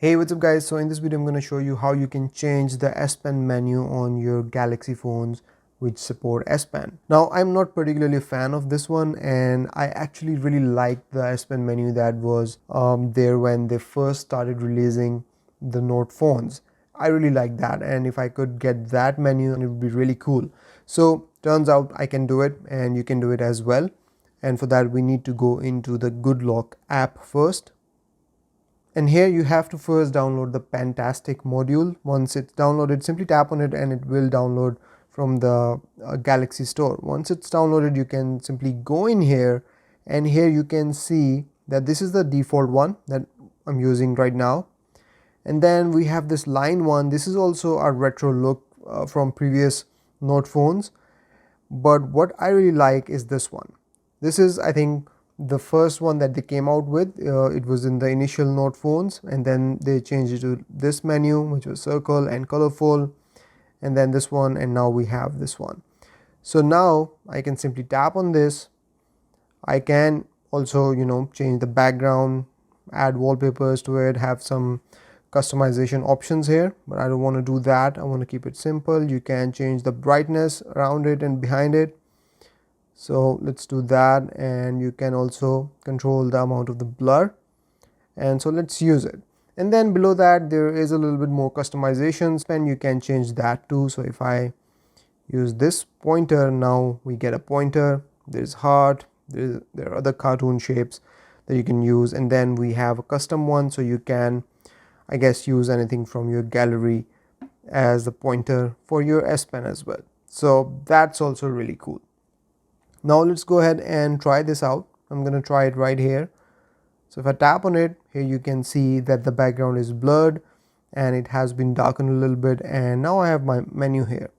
Hey, what's up guys? So in this video I'm going to show you how you can change the S Pen menu on your Galaxy phones which support S Pen. Now I'm not particularly a fan of this one, and I actually really like the S Pen menu that was there when they first started releasing the Note phones. I really like that, and if I could get that menu, it would be really cool. So turns out I can do it and you can do it as well. And for that we need to go into the Good Lock app first. And here you have to first download the Fantastic module. Once it's downloaded, simply tap on it and it will download from the Galaxy store. Once it's downloaded, you can simply go in here, and here you can see that this is the default one that I'm using right now. And then we have this line one. This is also a retro look from previous Note phones. But what I really like is this one. This is, I think, the first one that they came out with. It was in the initial Note phones, and then they changed it to this menu, which was circle and colorful, and then this one, and now we have this one. So now I can simply tap on this. I can also change the background, add wallpapers to it, have some customization options here, but I don't want to do that. I want to keep it simple. You can change the brightness around it and behind it. So let's do that, and you can also control the amount of the blur, and so let's use it. And then below that there is a little bit more customizations, and you can change that too. So if I use this pointer, now we get a pointer. There's heart, there are other cartoon shapes that you can use, and then we have a custom one, so you can, I guess, use anything from your gallery as the pointer for your S Pen as well. So that's also really cool. Now let's go ahead and try this out. I'm going to try it right here. So if I tap on it, here you can see that the background is blurred and it has been darkened a little bit, and now I have my menu here.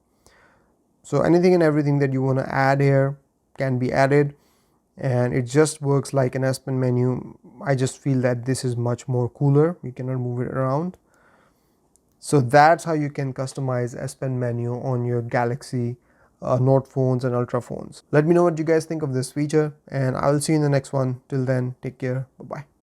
So anything and everything that you want to add here can be added, and it just works like an S Pen menu. I just feel that this is much more cooler. You cannot move it around. So that's how you can customize S Pen menu on your Galaxy Note phones and Ultra phones. Let me know what you guys think of this feature, and I will see you in the next one. Till then, take care. Bye bye.